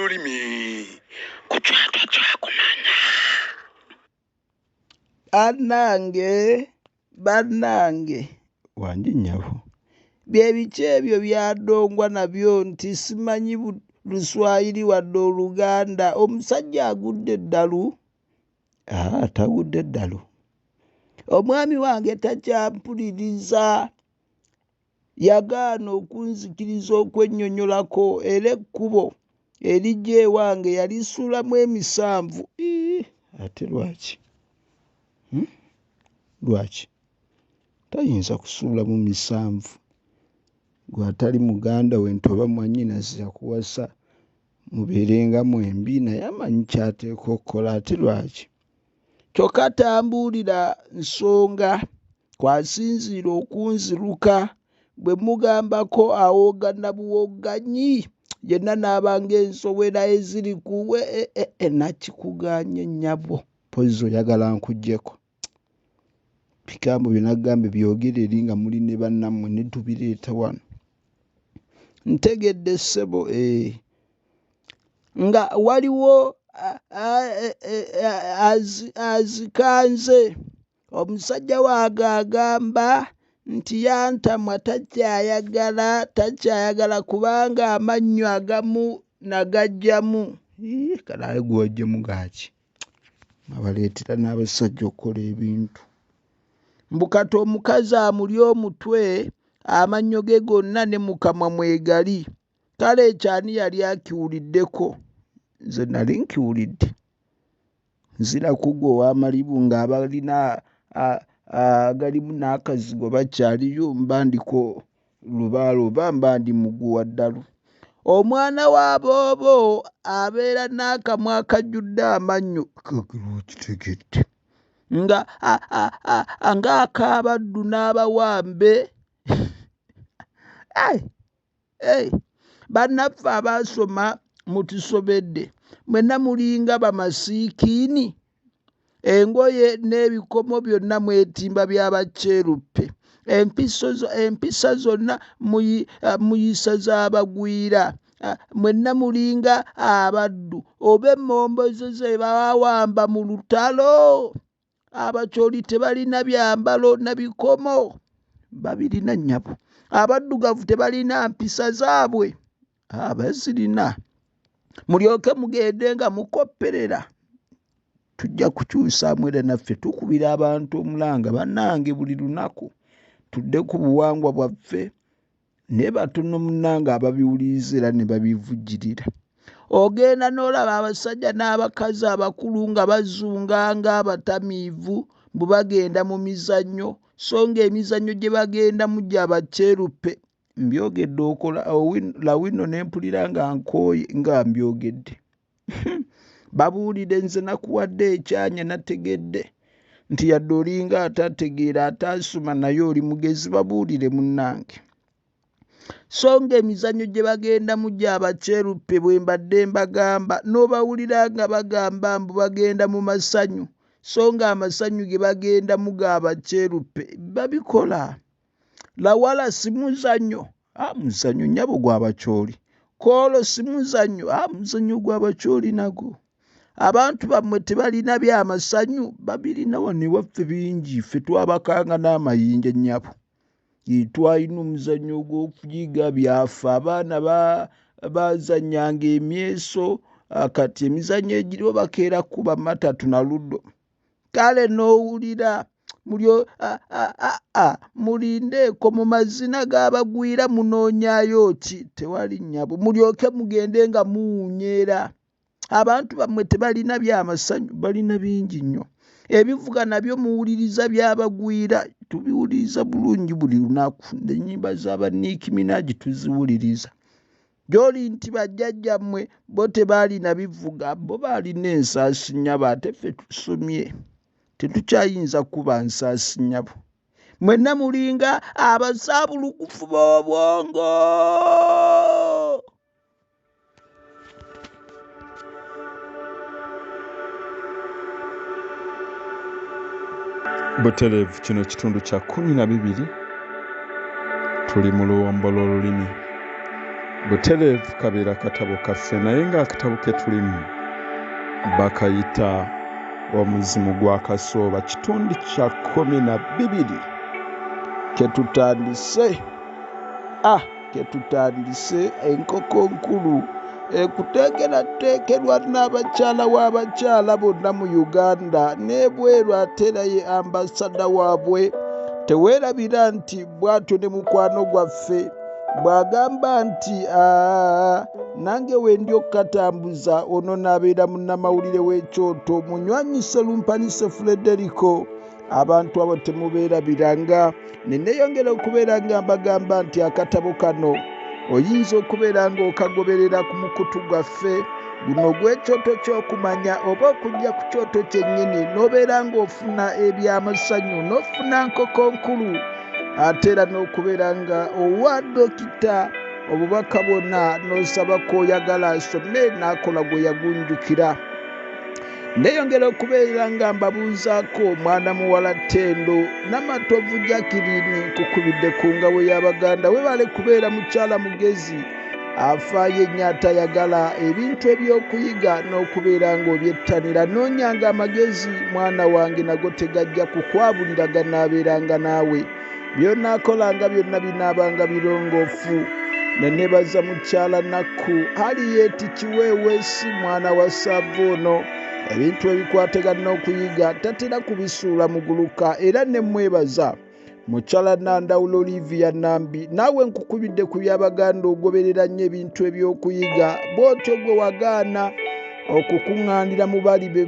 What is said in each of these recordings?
olulimi kuchwatwa chakumanya. Bannange wange nnyabo bye biki ebyo byadongwa nabyo nti simanyi Luswayiri wadde Oluganda. Omusajja agudde eddalu. Tagudde eddalu. Omwami wange takyampuliriza. Yagaana okunzikiriza okwennyonnyolako era ekkubo erijja ewange yalisuulamu emisanvu. Ate lwaki? Lwaki? Tayinza kusuula mu misanvu. Gwe atali muganda we nti oba mwannyinaze yakuwasa mubeerenga mwembi naye amanyi kyateeka okukola. Ate lwaki? Kyokka tambuulira nsonga kwasinziira okunziruka. Bwe mugambako awoga na buwoganyi yenna n'abanga ensowera eziri kuwe nakikuganye nnyabo. Mpozzi oyagala nkuggyeko. Bigambo bye nagambe byogere eri nga muli ne bannammwe ne tubireeta wano. Ntegedde ssebo nga waliwo azikanze. Omusajja wange agamba nti yantamwa takyayagala kubanga amannyo agamu nagajjamu. Kale gw'oggyemu gaaki? Abaleetera n'abasajja okukola ebintu. Mbukati omukazi amuli omutwe amannyo ge gonna ne mu kamwa mwegali. Kale ekyani yali akiwuliddeko? Nze nali nkiwulidde. Nzira ku gwe ow'amalibu ng'abalina agalimu n'akazigo bakyaliyo mba ndiko lubaalo oba mba ndi muguwa ddalu. Omwana wa boobo abeera n'akamwa akajjudde amannyo. Kitegedde ng'akabaddu n'abawambe. Bannaffe abaasoma mutusobedde. Mwenna mulinga bamasiikiini. Engoye n'ebikomo byonna mwetimba by'abakyeruppe. Empisa zonna muyisa z'abagwira. Mwenna mulinga abaddu oba emmomboze ze bawamba mu lutalo. Abakyoli tebalina byambalo na bikomo. Babirina nnyabo. Abaddugavu tebalina mpisa zaabwe. Bazirina. Mulyoke mugende nga mukopperera. Tujja kukyusaamu era naffe tukubira abantu omulanga. Bannange buli lunaku tudde ku buwangwa bwaffe ne batono munnange ababiwuliriza era ne babivujjirira. Ogenda n'olaba abasajja n'abakazi abakulu nga bazunga ng'abatamiivu bwe bagenda mu mizannyo, so ng'emizannyo gye bagendamu gy'abakyeruppe. Mbyogedde okola lawino ne mpulira nga nkooye nga mbyogedde. Babuulire nze nakuwadde ekyanya nategedde nti yadde olinga atategeera ataasoma naye oli mugezi. Babuulire munnange. So ng'emizannyo gye bagendamu gy'abakyeruppe bwe mbadde mbagamba n'obawulira nga bagamba mbu bagenda mu masanyu, so ng'amasanyu ge bagendamu g'abakyeruppe babikola. Lawala si muzannyo. Muzannyo nnyabo gw'abakyoli. Koolo si muzannyo. Muzannyo gw'abakyoli nagwo. Abantu bammwe tebalina byamasanyu. Babirina wano ewaffe bingi. Ffe twabakanga n'amayinja nnyabo. Twalina omuzannyo ogw'okuyiga byafa. Abaana bazannyanga emyeso. Kati emizannyo egiriwo bakeera kuba matatu na luddo. Kale n'owulira mulindeeko mu mazina g'abagwira munoonyaayo ki? Tewali nnyabo. Mulyoke mugende nga muwuunyeera. Abantu bammwe tebalina byamasanyu. Balina bingi nnyo. Ebivuga nabyo muwuliriza by'abagwira. Tubiwuliriza bulungi buli lunaku. Ennyimba z'aba Nicki Minaj tuziwuliriza. Gy'oli nti bajjajjammwe bo tebaalina bivuga. Bo baalina ensaasi nnyabo ate ffe tusomye. Tetukyayinza kuba nsaasi nnyabo. Mwenna mulinga abasaabulukufu b'obwongo. Butereevu kino kitundu kya 12 tuli mu luwombo lw'olulimi. butereevu kabeera katabo kaffe naye ng'akatabo ke tulimu bakayita omuzimu gwa Kasooba kitundu kya 12 ketutandise enkoko nkulu ekuteekerateekerwa n'abakyala w'abakyala bonna mu Uganda n'ebweru ate era ye ambasada waabwe. Teweerabira nti bw'atyo ne mukwano gwaffe bw'agamba nti nange wendi okukatambuza ono n'abeera munnamawulire w'ekyoto munywanyi Serumpanise Frederico. Abantu abo temubeerabiranga. Neneyongera okubeera nga mbagamba nti akatabo kano oyinza okubeera nga okagoberera ku mukutu gwaffe guno gw'ekyoto ky'okumanya oba okujja ku kyoto kyennyini n'obeera ng'ofuna ebyamasanyu n'ofuna nkoko nkulu ate era n'okubeera nga owa dokita obubaka bwonna n'osaba k'oyagala asome n'akola gwe yagunjukira. Neyongera okubeera nga mbabuuzaako omwana muwala Ttendo Namatovu Jacqueline nkukubidde ku ngabo y'Abaganda webale kubeera mukyala mugezi afaayo ennyo atayagala ebintu ebyokuyiga n'okubeera ng'obyettanira. Noonyanga amagezi mwana wange nago tegajja kukwabuliraga n'abeeranga naawe. By'onaakolanga byonna binaabanga birongoofu. Nenebaza mukyala Nakku Harriet Kiweeweesi mwana wa Saavoono. Ebintu ebikwatagana okuyiga tatera kubisuula muguluka era ne mwebaza. Mukyala Nandawulo Olivia Nambi naawe nkukubidde ku by'Abaganda ogoberera nnyo ebintu eby'okuyiga bw'otyo gwe wagaana okukuŋŋaanira mu bali be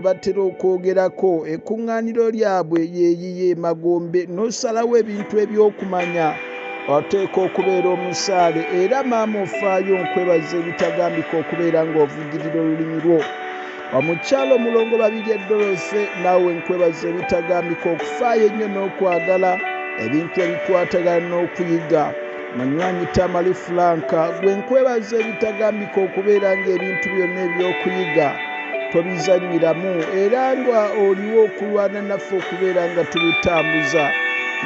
batera okwogerako ekkuŋŋaaniro lyabwe yeeyiye Magombe n'osalawo ebintu eby'okumanya oteeka okubeera omusaale era maama ofaayo nkwebaza ebitagambika okubeera ng'ovujjirira olulimi lwo. Omukyalo Mulongo Babirye Dorothy naawe nkwebaza ebitagambika okufaayo ennyo n'okwagala ebintu ebikwatagana n'okuyiga. Munywanyi Tamale Franka gwe nkwebaza ebitagambika okubeera ng'ebintu byonna eby'okuyiga tobizannyiramu era nga oliwo okulwana naffe okubeera nga tubitambuza.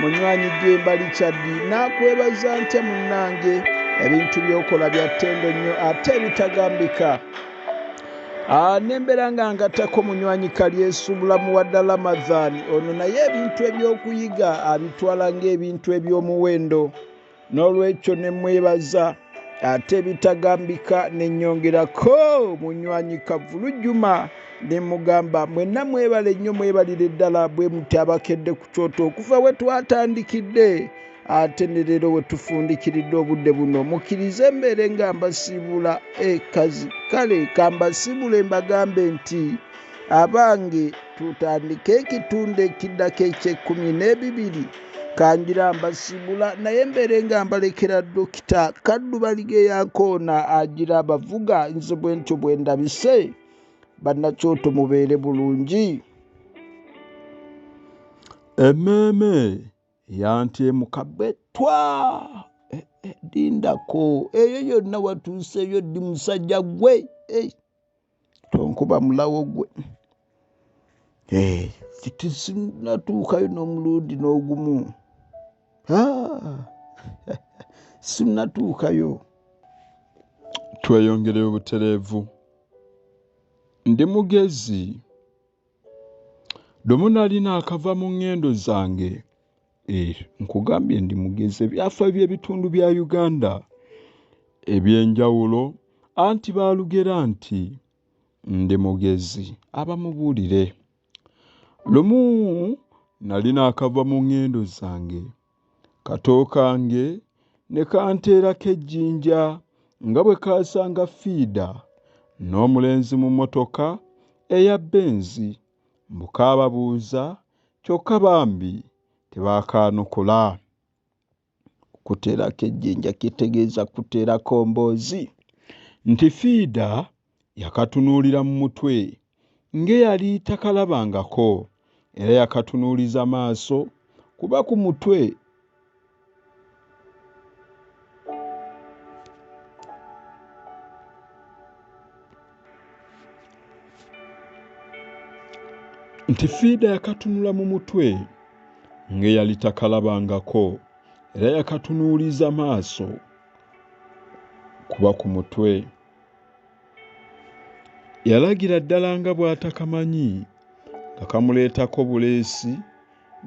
Munywanyi Jemba Richard naakwebaza ntya munnange ebintu by'okola bya ttendo nnyo ate ebitagambika. Nembeera nga ngattako munywanyi Kalyesu Bulamu wadda Ramadhan ono naye ebintu eby'okuyiga abitwala ng'ebintu eby'omuwendo. N'olwekyo ne mwebaza ate ebitagambika ne nnyongerako munywanyi Kavulu Juma ne mugamba mwenna mwebale nnyo mwebalire ddala bwe muti abakedde ku kyoto okuva we twatandikidde ate ne leero we tufundikiridde obudde buno mukkirize mbeere nga mbasiibula kazi kale kambasiibule mbagambe nti abange tutandike ekitundu ekiddako eky'12 kanjira mbasiibula naye mbeere nga mbalekera Dokita Kaddu Baligeyankoona agira abavuga nze bwe ntyo bwe ndabise. Bannakyoto mubeere bulungi. Emmeeme yanti mukabetwa dindako eyo yonna watuuseeyo ddi musajja gwe tonkuba mulawo gwe. Sinatuukayo n'omulundi n'ogumu. Sinatuukayo. Tweyongereyo butereevu. Ndi mugezi domo nalina akava mu ngendo zange. Nkugambye ndi mugezi ebyafa by'ebitundu bya Uganda ebyenjawulo anti baalugera nti ndi mugezi abamubuulire. Lumu nalina akava mu ngendo zange kato kange ne kanteerako ejjinja nga bwe kaasanga fiida n'omulenzi mu mmotoka eya benzi mbukaababuuza kyokka bambi tebaakaanukula. Kuteerako ejjinja kitegeeza kuteerako mboozi nti fiida yakatunuulira mu mutwe ng'eyali takalabangako era yakatunuuliza maaso kuba ku mutwe nti fiida yakatunula mu mutwe ng'eyali takalabangako era yakatunuuliza maaso okuba ku mutwe. Yalagira ddala nga bw'atakamanyi nga kamuleetako buleesi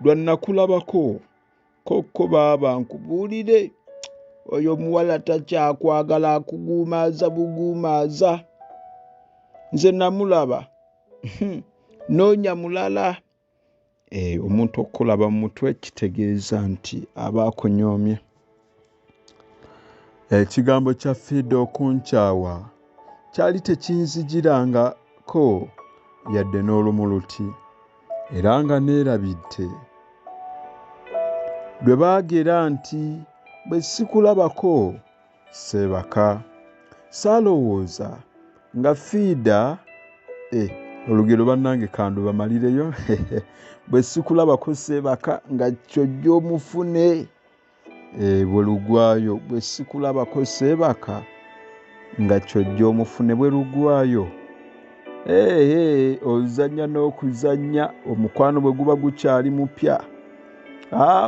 lwannakulabako. Kokko baaba nkubuulire, oyo muwala takyakwagala, akuguumaaza buguumaaza. Nze namulaba. Noonya mulala. Omuntu okulaba mu mutwe kitegeeza nti aba akunyoomye. Ekigambo kya Fidde okunkyawa kyali tekinzijirangako yadde n'olumuluti, era nga neerabidde lwe baagera nti bwe sikulabako seebaka. Saalowooza nga Fidda olugero bannange kandu bamalireyo bwe sikulabako seebaka nga kyojja omufune. Bwe lugwayo, bwe sikulabako seebaka nga kyojja omufune bwe lugwayo. Ozannya n'okuzannya, omukwano bwe guba gukyali mupya.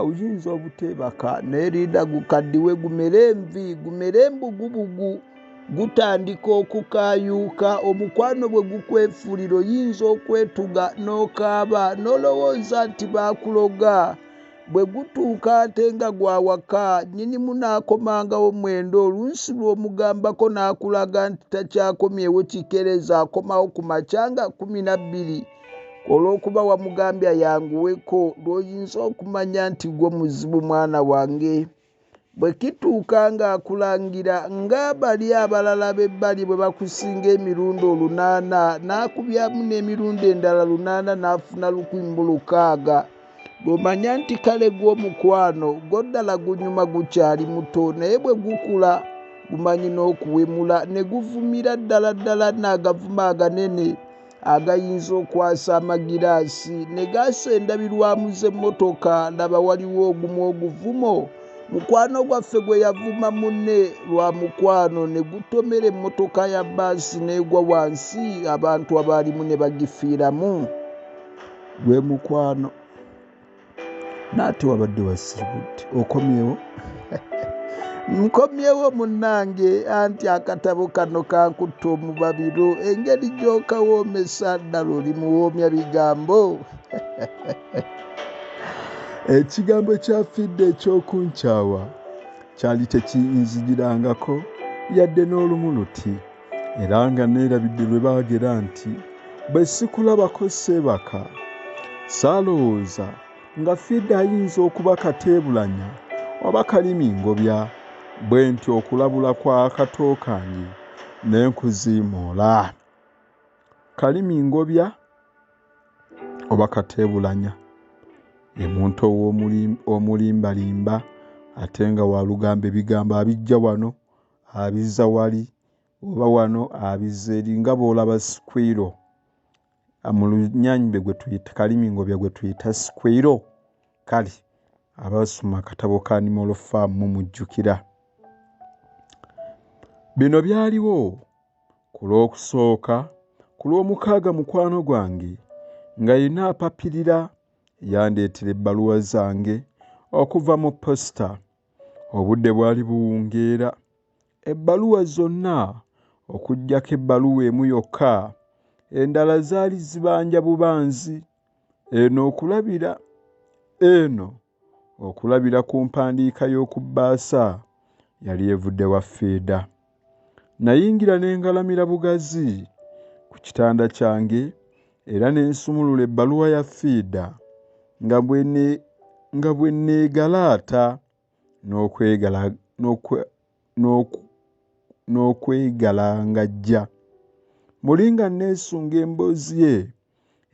Oyinza obuteebaka neerinda gukaddiwe gumere envi, gumere embugubugu, gutandika okukaayuuka. Omukwano bwe gukwefuulira oyinza okwetuga n'okaaba n'olowooza nti baakuloga. Bwe gutuuka ate nga gwa waka, nnyinimu n'akomangawo mwendo, oluusi lw'omugambako n'akulaga nti takyakomyewo kikereza, akomawo ku makya nga 12. Olw'okuba wamugambye ayanguweko, lw'oyinza okumanya nti gwe muzibu mwana wange. Bwe kituuka ng'akulangira ng'abali abalala b'ebbali bwe bakusinga emirundi 8, n'akubyamu n'emirundi endala 8 n'afuna 16,000. Lw'omanya nti kale gw'omukwano gw'oddala gunyuma gukyali muto, naye bwe gukula gumanyi n'okuwemula ne guvumira ddala n'agavuma aganene agayinza okwasa amagiraasi ne gaasendabirwamu z'emmotoka. Laba waliwo ogumu oguvumo mukwano gwaffe gwe yavuma munne lwa mukwano ne gutomera emmotoka ya bbaasi n'egwa wansi, abantu abaalimu ne bagifiiramu. Gwe mukwano. Naate wabadde wasiribudde. Okomyewo? Nkomyewo munnange, anti akatabo kano kankutta omubabiro. Engeri gy'okawoomesa ddala oli muwoomya bigambo. Ekigambo kya Fidde eky'okunkyawa kyali tekinzijirangako yadde n'olumuluti, era nga neerabidde lwe baagera nti bwe sikulabako seebaka. Saalowooza nga Fidde ayinza okuba kateebulanya oba kalimingobya, bwe nti okulabula kwa kato kange ne nkuziimoola. Kalimingobya oba kateebulanya ye muntu omulimbalimba ate nga walugamba ebigambo abijja wano abizza wali, oba wano abizza eri, nga bw'olaba sikwiro. Mu Lunyanyimbe gwe tuyita kalimingobya gwe tuyita sikwiro. Kale abasoma akatabo ka Animal Farm mumujjukira. Bino byaliwo ku lw'okusooka. Ku lw'omukaaga mukwano gwange nga yina apapirira yandeetera ebbaluwa zange okuva mu posita. Obudde bwali buwungeera. Ebbaluwa zonna okuggyako ebbaluwa emu yokka, endala zaali zibanja bubanzi. Eno okulabira ku mpandiika y'oku bbaasa yali evudde wa Fidda. Nayingira ne ngalamira bugazi ku kitanda kyange era ne nsumulula ebbaluwa ya Fidda nga bwe neegalaata n'okwegalangajja. Mulinga neesunga emboozi ye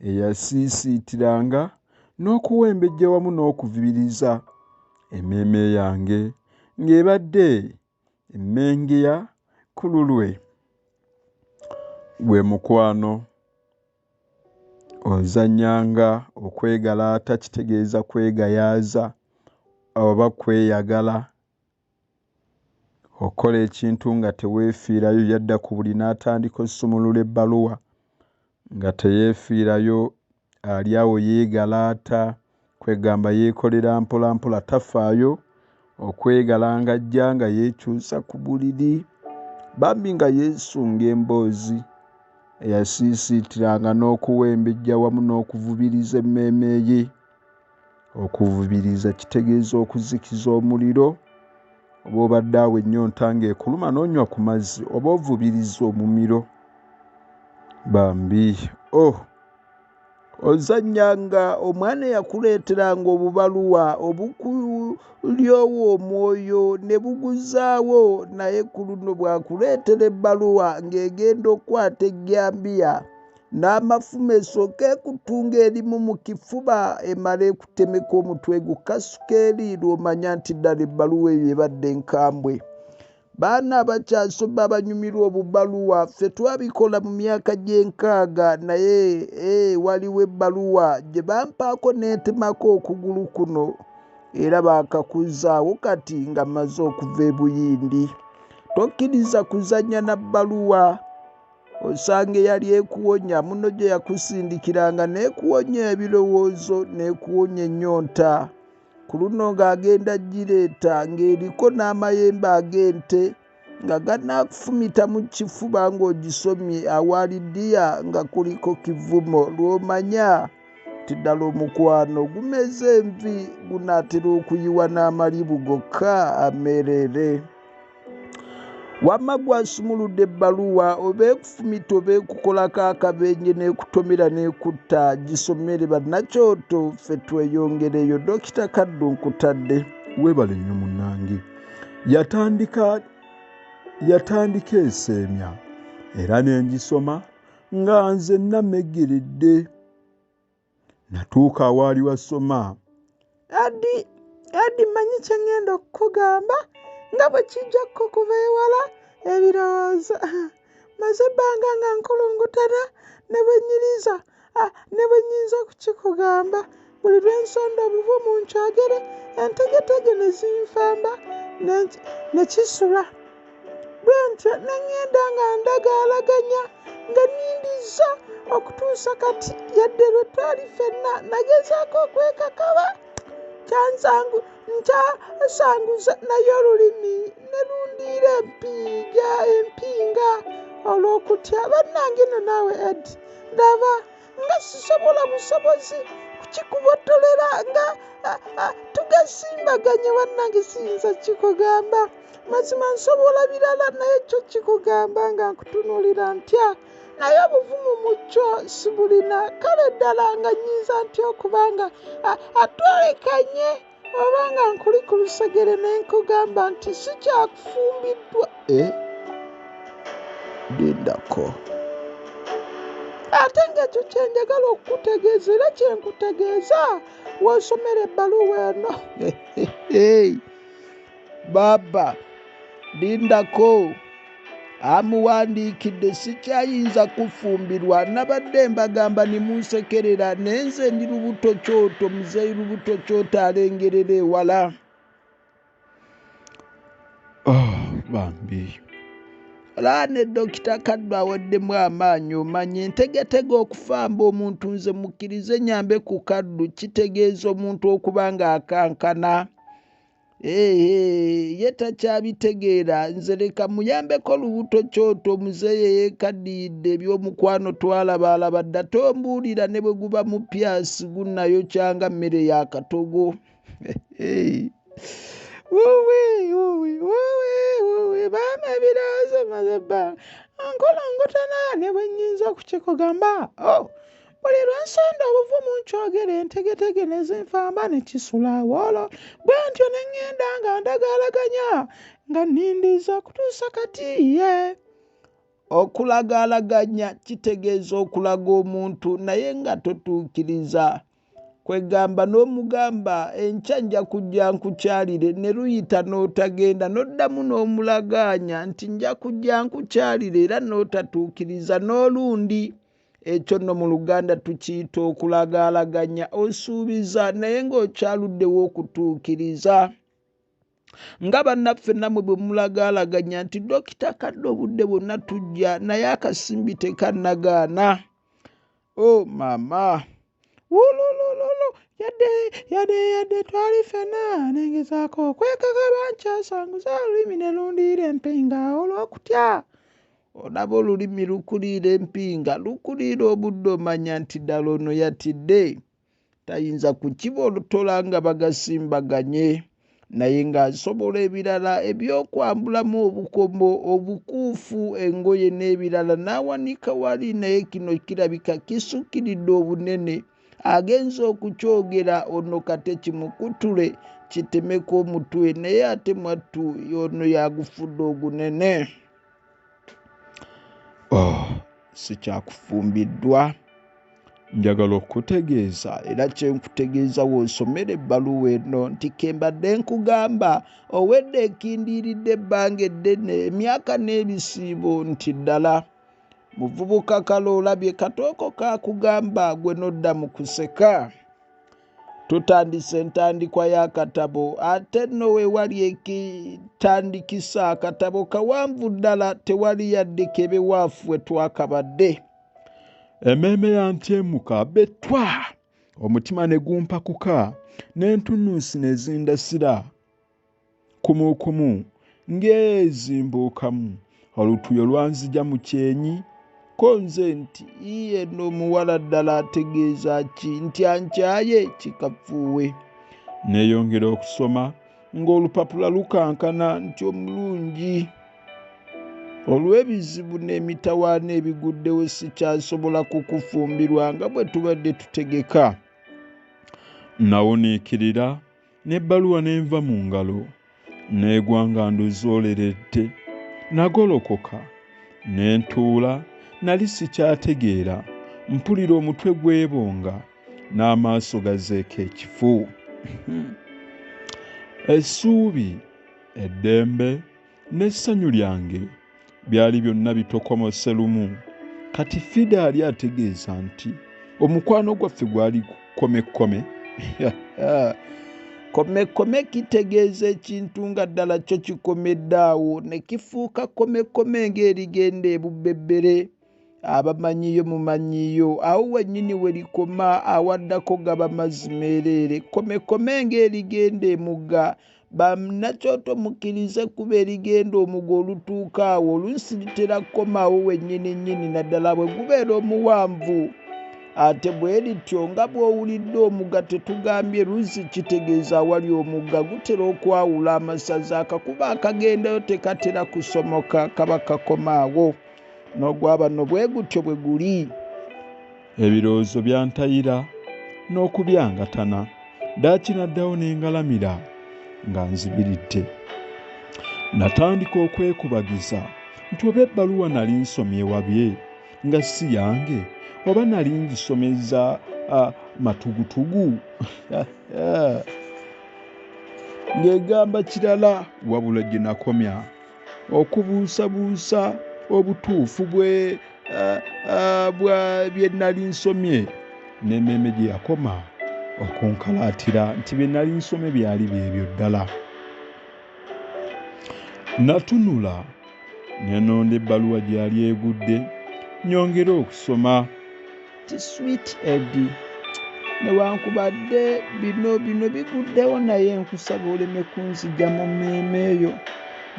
eyasiisiitiranga n'okuwembejja wamu n'okuvibiriza. Emmeeme yange ng'ebadde emmengeya ku lulwe. Gwe mukwano. Ozannyanga okwegalaata kitegeeza kwegayaaza oba kweyagala. Okola ekintu nga teweefiirayo, yadda ku buli n'atandika ossumulula ebbaluwa nga teyeefiirayo, ali awo yeegalaata, kwegamba yeekolera mpola mpola, tafaayo okwegalangajja nga yeekyusa ku buliri bambi nga yeesunga emboozi eyasiisiitiranga n'okuwembejja wamu n'okuvubiriza emmeeme ye. Okuvubiriza kitegeeza okuzikiza omuliro. Oba obadde awo ennyonta ng'ekuluma n'onywa ku mazzi oba ovubiriza omumiro. Bambi ozannyanga omwana eyakuleeteranga obubaluwa obukulyowo omwoyo ne buguzaawo, naye ku luno bw'akuleetera ebbaluwa ng'egenda okwata ejjambiya n'amafumu esooka ekutunga erimu mu kifuba emala ekutemeka omutwe gukasuka eri, lw'omanya nti ddala ebbaluwa eyo ebadde nkambwe. Baana abakyasoba abanyumirwa obubaluwa, ffe twabikola mu myaka gy'enkaaga, naye waliwo ebbaluwa gye bampaako n'entemako okugulu kuno era baakakuzaawo kati nga mmaze okuva e Buyindi. Tokkiriza kuzannya na bbaluwa. Osanga eyali ekuwonya muno gye yakusindikiranga n'ekuwonya ebirowoozo n'ekuwonya ennyonta. Ku luno ng'agenda gireeta ng'eriko n'amayembe ag'ente nga ganaakufumita mu kifuba ng'ogisomye awaali ddiya nga kuliko kivumo, lw'omanya ti ddala omukwano gumeze envi, gunaatera okuyiwa n'amalibu gokka amerere. Wamma gwasumuludde ebbaluwa oba ekufumita oba ekukolako akabenje n'ekutomera n'ekutta, gisomere bannakyoto, ffe tweyongereyo. Dokita Kaddu nkutadde. Weebale nnyo munnange. Yatandika eseemya era ne ngisoma nga nzenna mmeggeredde. Natuuka awaali wasoma. Addi mmanyi kye ngenda okukugamba nga bwe kijja kukuva ewala ebirowoozo. Maze ebbanga nga nkulungutana ne bwe nnyiriza ne bwe nnyinza okukikugamba. Buli lwe nsonda obuvumu nkyogere, entegetege ne zinfamba ne kisula. Bwe ntyo ne ŋŋenda nga ndagaalaganya nga nnindiza okutuusa kati, yadde lwe twali ffenna nagezaako okwekakaba nkyasanguza naye olulimi ne lundiira empinga olw'okutya. Bannange nno naawe Eddi, ndaba nga sisobola busobozi kukikubottolera nga tugasimbaganye. Bannange siyinza kikugamba, mazima nsobola birala naye kyo kikugamba nga nkutunuulira ntya, naye obuvumu mu kyo sibulina. Kale ddala nga nnyinza ntya okubanga atwolekanye oba nga nkuli ku lusegere ne nkugamba nti sikyakufumbiddwa. Lindako. Ate ng'ekyo kye njagala okukutegeeza era kye nkutegeeza w'osomera ebbaluwa eno. Baaba, lindako. Amuwandiikidde sikyayinza kufumbirwa. Nabadde mbagamba nimunsekerera naye nze ndi lubuto kyoto, muzeeyi lubuto kyoto alengerera ewala. Bambi. Olaane Dokita Kaddu aweddemu amaanyi, omanye ntegetege okufamba omuntu, nze mukkirize nyambe ku Kaddu, kitegeeza omuntu okuba ng'akankana. Ye takyabitegeera. Nze leka muyambeko lubuto kyoto, omuzeeyi eyeekaddiidde eby'omukwano twalabaalaba dda, tombuulira ne bwe guba mupyasi gunnayokyanga mmere ya katogo. Baama ebirowoozo maze ebbanga nkulungutana ne bwe nnyinza okukikugamba. Buli lwe nsonda obuvumu nkyogere, entegetege ne zinfamba ne kisula awoolo. Bwe ntyo ne ŋŋenda nga ndagaalaganya nga nnindiza okutuusa kati. Okulagaalaganya kitegeeza okulaga omuntu naye nga totuukiriza. Kwegamba n'omugamba enkya nja kujja nkukyalire, ne luyita n'otagenda, n'oddamu n'omulagaanya nti nja kujja nkukyalire era n'otatuukiriza n'olundi. Ekyo nno mu Luganda tukiyita okulagaalaganya. Osuubiza naye ng'okyaluddewo okutuukiriza. Nga bannaffe nammwe bwe mulagaalaganya nti Dokita Kaddu obudde bwonna tujja, naye akasimbi tekannagaana. Maama. yadde twali ffena nengezaako okwekakaba nkyasanguza olulimi ne lundiira empinga olw'okutya. Olaba olulimi lukuliira empinga, lukuliira obudde omanya nti ddala ono yatidde. Tayinza kukibotola nga bagasimbaganye, naye ng'asobola ebirala ebyokwambulamu obukomo, obukuufu, engoye n'ebirala n'awanika wali, naye kino kirabika kisukkiridde obunene. Agenza okukyogera ono kate kimukutule kitemeko omutwe, naye ate mwattu ono yagufudde ogunene. Sikyakufumbiddwa. Njagala okutegeeza era kyenkutegeeza w'osomera ebbaluwa eno nti kembadde nkugamba owedde ekindiiridde ebbanga eddene, emyaka n'ebisiibo, nti ddala muvubuka kale olabye katooko kakugamba gwe nodda mu kuseka. Tutandise entandikwa y'akatabo, ate nno we wali ekitandikisa akatabo kawanvu ddala, tewali yadde kebe waafu we twakabadde. Emmeeme yantyemuka bettwa, omutima ne gumpakuka, n'entunnunsi ne zindasira kumukumu ng'ezimbuukamu. Olutuyo lwanzija mu kyenyi, ko nze nti eno omuwala ddala ategeeza ki, nti ankyaye kikafuuwe. Neeyongera okusoma ng'olupapula lukankana nti omulungi. Olw'ebizibu n'emitawaana ebiguddewo sikyasobola kukufumbirwa nga bwe tubadde tutegeka. Nawuniikirira n'ebbaluwa n'enva mu ngalo, neegwa nga ndozooleredde. Nagolokoka ne ntuula, nali sikyategeera. Mpulira omutwe gwebonga n'amaaso gazeeka ekifu. Essuubi, eddembe n'essanyu lyange byali byonna bitokomose lumu. Kati Fida ali ategeeza nti omukwano gwaffe gwali komekome. Komekome kitegeeza ekintu nga ddala kyo kikomedde awo ne kifuuka komekome ng'erigenda ebubbebere. Abamanyiyo mumanyiyo, awo wennyini we likoma awaddako gaba mazzi meereere. Komekome ng'erigenda emugga, bannakyoto mukkirize kuba erigenda omugga olutuuka awo oluusi litera kukomaawo wennyini nnyini naddala bwe gubeera omuwanvu. Ate bwe lityo nga bw'owulidde omugga tetugambye luzzi kitegeeza awali omugga gutera okwawula amasaza, akakuba akagendayo tekatera kusomoka, kaba kakomaawo. N'ogwaba no bwe gutyo bwe guli. Ebirowoozo byantayira n'okubyangatana. Daakinaddawo n'engalamira nga nzibiridde. Natandika okwekubagiza nti oba ebbaluwa nali nsomye wabye nga si yange, oba nali ngisomeza matugutugu. Ng'egamba kirala wabula gye nakomya okubuusabuusa obutuufu bye nali nsomye, n'emmeeme gye yakoma okunkalaatira nti bye nali nsomye byali byebyo ddala. Natunula ne nonda ebbaluwa gye yali egudde, nyongera okusoma. Ti Sweet Eddie, newankubadde bino biguddewo, naye nkusaba oleme kunzija mu mmeeme eyo.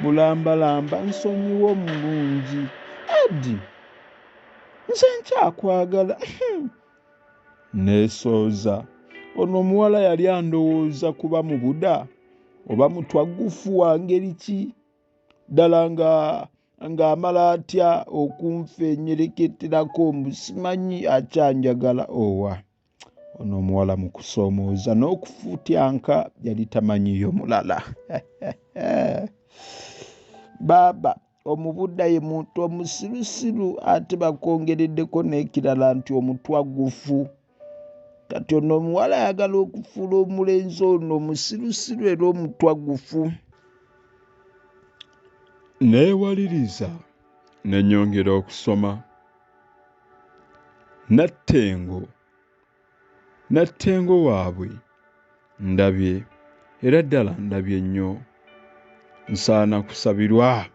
Bulambalamba nsonyiwo omulungi. Eddie, nze nkyakwagala. Neesooza. Ono omuwala yali andowooza kuba mu buda oba mutwaggufu wa ngeri ki? Ddala ng'amala atya okunfenyereketerako mbu simanyi akyanjagala. Owa ono omuwala mu kusoomooza n'okufuutyanka yali tamanyiyo mulala. Baaba omubudda ye muntu omusirusiru, ate bakongereddeko n'ekirala nti omutwaggufu. Kati ono omuwala ayagala okufuula omulenzi ono omusirusiru era omutwaggufu. Neewaliriza ne nnyongera okusoma. Nattengo waabwe ndabye, era ddala ndabye nnyo. Nsaana kusabirwa.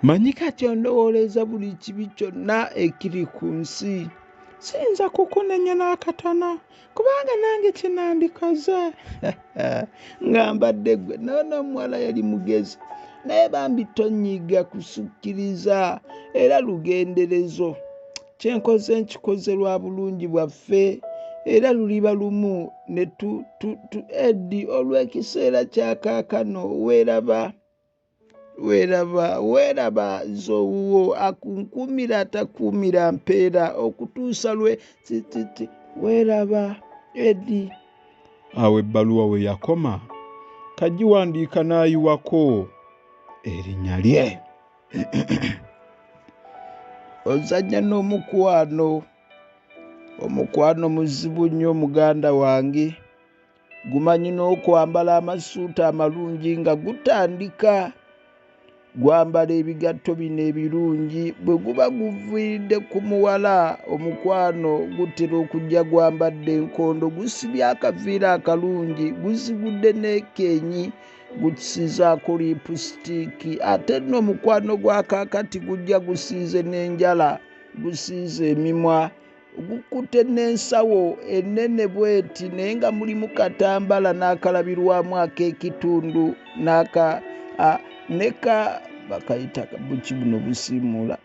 Manyi kati ondowooleza buli kibi kyonna ekiri ku nsi. siyinza kukunenya n'akatono kubanga nange kinandikoze. Ngambadde gwe noono omuwala yali mugezi naye bambi tonyiga kusukkiriza era lugenderezo. Kyenkoze nkikoze lwa bulungi bwaffe era luliba lumu ne Eddi olw'ekiseera kya kaakano weeraba zowuwo akunkumira atakuumira mpeera okutuusa lwe tititi weeraba Eddi. Awo ebbaluwa we yakoma kagiwandiika n'ayiwako erinnya lye. Ozannya n'omukwano. Omukwano muzibu nnyo muganda wange. Gumanyi n'okwambala amasuuta amalungi nga gutandika. Gwambala ebigatto bino ebirungi bwe guba guviiridde ku muwala omukwano gutera okujja gwambadde enkondo gusibye akaviira akalungi guzigudde n'ekenyi gukisizaako lipusitiiki ate nno omukwano gwa kaakati gujja gusiize n'enjala gusiize emimwa gukutte n'ensawo ennene bweti naye nga mulimu katambala n'akalabirwamu ak'ekitundu neka bakayita buki buno busiimula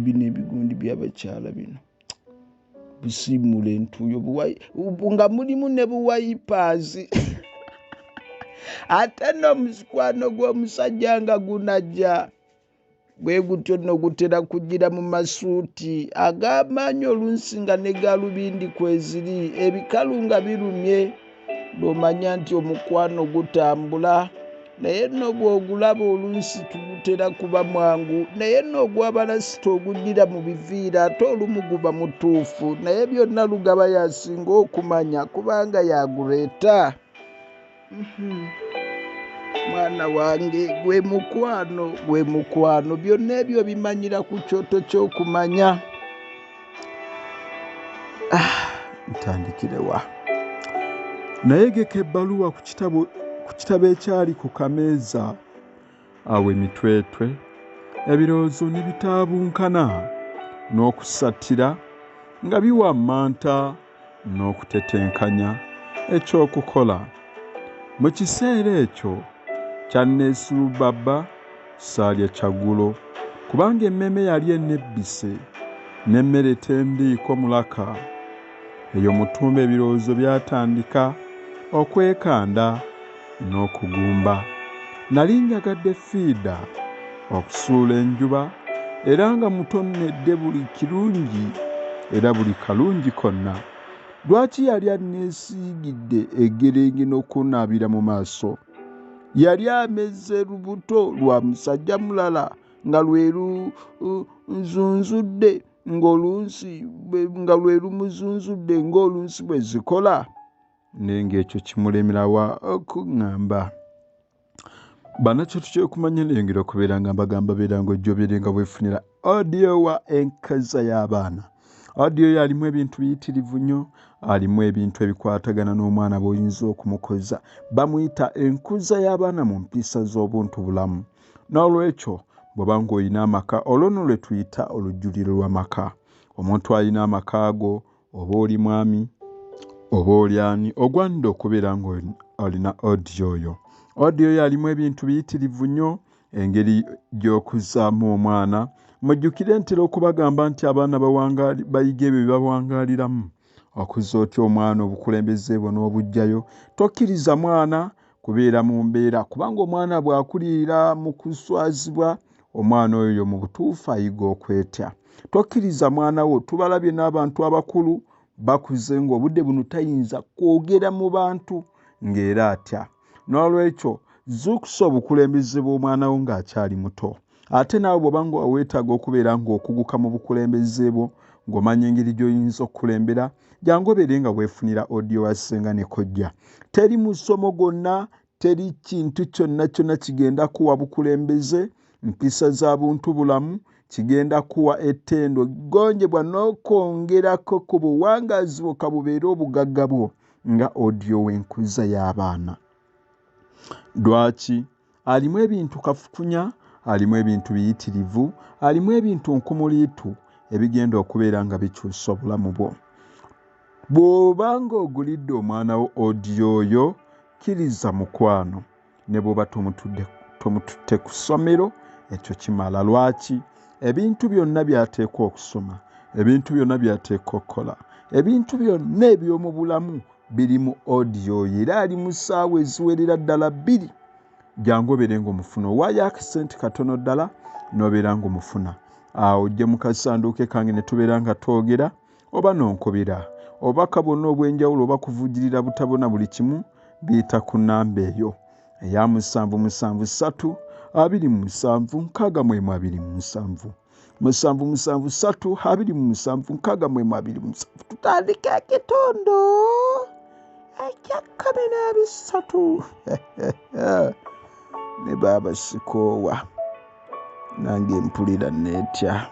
bino ebigundi by'abakyala bino busiimula entuuyo nga mulimu ne buwayipaazi. Ate n'omukwano gw'omusajja nga gunajja bwe gutyo nno gutera kugira mu masuuti ag'amaanyi olunsi nga ne galubindi kweziri ebikalu nga birumye lw'omanya nti omukwano gutambula. Naye nno bw'ogulaba olunsi tugutera kuba mwangu naye nno ogw'abalasita oguddira mu biviira ate olumu guba mutuufu naye byonna lugaba yasinga okumanya kubanga yaguleeta. Mwana wange gwe mukwano byonna ebyo bimanyira ku kyoto ky'okumanya. Ntandikirewa nayegeka ebbaluwa ku kitabo ekyali ku kameeza. Awo emitwetwe ebirowoozo ne bitaabunkana n'okusatira nga biwammanta n'okutetenkanya ekyokukola. Mu kiseera ekyo kyanneesulubabba saalya kyaggulo kubanga emmeme yali ennebbise n'emmere tendiiko mulaka. Eyo mutumba ebirowoozo byatandika okwekanda n'okugumba. Nali njagadde fiida okusuula enjuba era nga mutonnedde buli kirungi era buli kalungi konna. Lwaki yali anneesiigidde eggerenge n'okunaabira mu maaso? Yali amezze lubuto lwa musajja mulala nga lwe nzunzudde nga lwe lumuzunzudde ng'olunsi bwe zikola. Naye ng'ekyo kimulemerawa okuŋŋamba. Banakyo tukyekumanya nengera okubeera nga mbagamba beera ng'ojja obeere nga bwefunira odiyo wa enkaza y'abaana. Odiyo yo alimu ebintu biyitirivu nnyo, alimu ebintu ebikwatagana n'omwana bw'oyinza okumukoza. Bamuyita enkuza y'abaana mu mpisa z'obuntu bulamu. N'olwekyo bw'oba ng'olina amaka olwo lwe tuyita olujjuliro lw'amaka. Omuntu alina amaka go oba oli mwami oba oli ani ogwanidde okubeera ng'olina odiyo oyo. Odiyo yo alimu ebintu biyitirivu nnyo, engeri gy'okuzaamu omwana. Mujjukire ntera okubagamba nti abaana bayiga ebyo bye bawangaaliramu. Okuzza otya omwana obukulembeze bwo n'obuggyayo. Tokkiriza mwana kubeera mu mbeera kubanga omwana bw'akulira mu kuswazibwa omwana oyo mu butuufu ayiga okwetya. Tokkiriza mwana wo. Tubalabye n'abantu abakulu bakuze ng'obudde buno tayinza kwogera mu bantu ng'era atya. N'olwekyo zuukusa obukulembeze bw'omwana wo ng'akyali muto. Ate naawe bw'oba nga weetaaga okubeera ng'okuguka mu bukulembeze bwo ng'omanya engeri gy'oyinza okukulembera, jangu obeere nga weefunira odiyo wa ssenga ne kojja. Teri musomo gonna, teri kintu kyonna kigenda kuwa bukulembeze, mpisa za buntu bulamu, kigenda kuwa ettendo gonjebwa n'okwongerako ku buwangaazi bwo kabubeere obugagga bwo nga odiyo w'enkuza y'abaana. Lwaki? Alimu ebintu kafukunya, alimu ebintu biyitirivu, alimu ebintu nkumuliitu, ebigenda okubeera nga bikyusa obulamu bwo. Bw'obanga ogulidde omwana wo odiyo oyo, kkiriza mukwano ne bw'oba tomututte ku ssomero, ekyo kimala. Lwaki? Ebintu byonna byateekwa okusoma, ebintu byonna byateekwa okukola, ebintu byonna eby'omu bulamu biri mu odiyo oyo, era ali mu ssaawa eziwerera ddala 2. Jangu obeere ng'omufuna. Owaayo akasente katono ddala n'obeera ng'omufuna. Awo ojje mu kasanduuke kange ne tubeera nga twogera, oba n'onkobera. Obubaka bwonna obw'enjawulo oba kuvujjirira butabona buli kimu biyita ku nnamba eyo eya 773 27 627. 773 27 627. Tutandike ekitondo ekya 13. Ne baaba sikoowa nange mpulira neetya.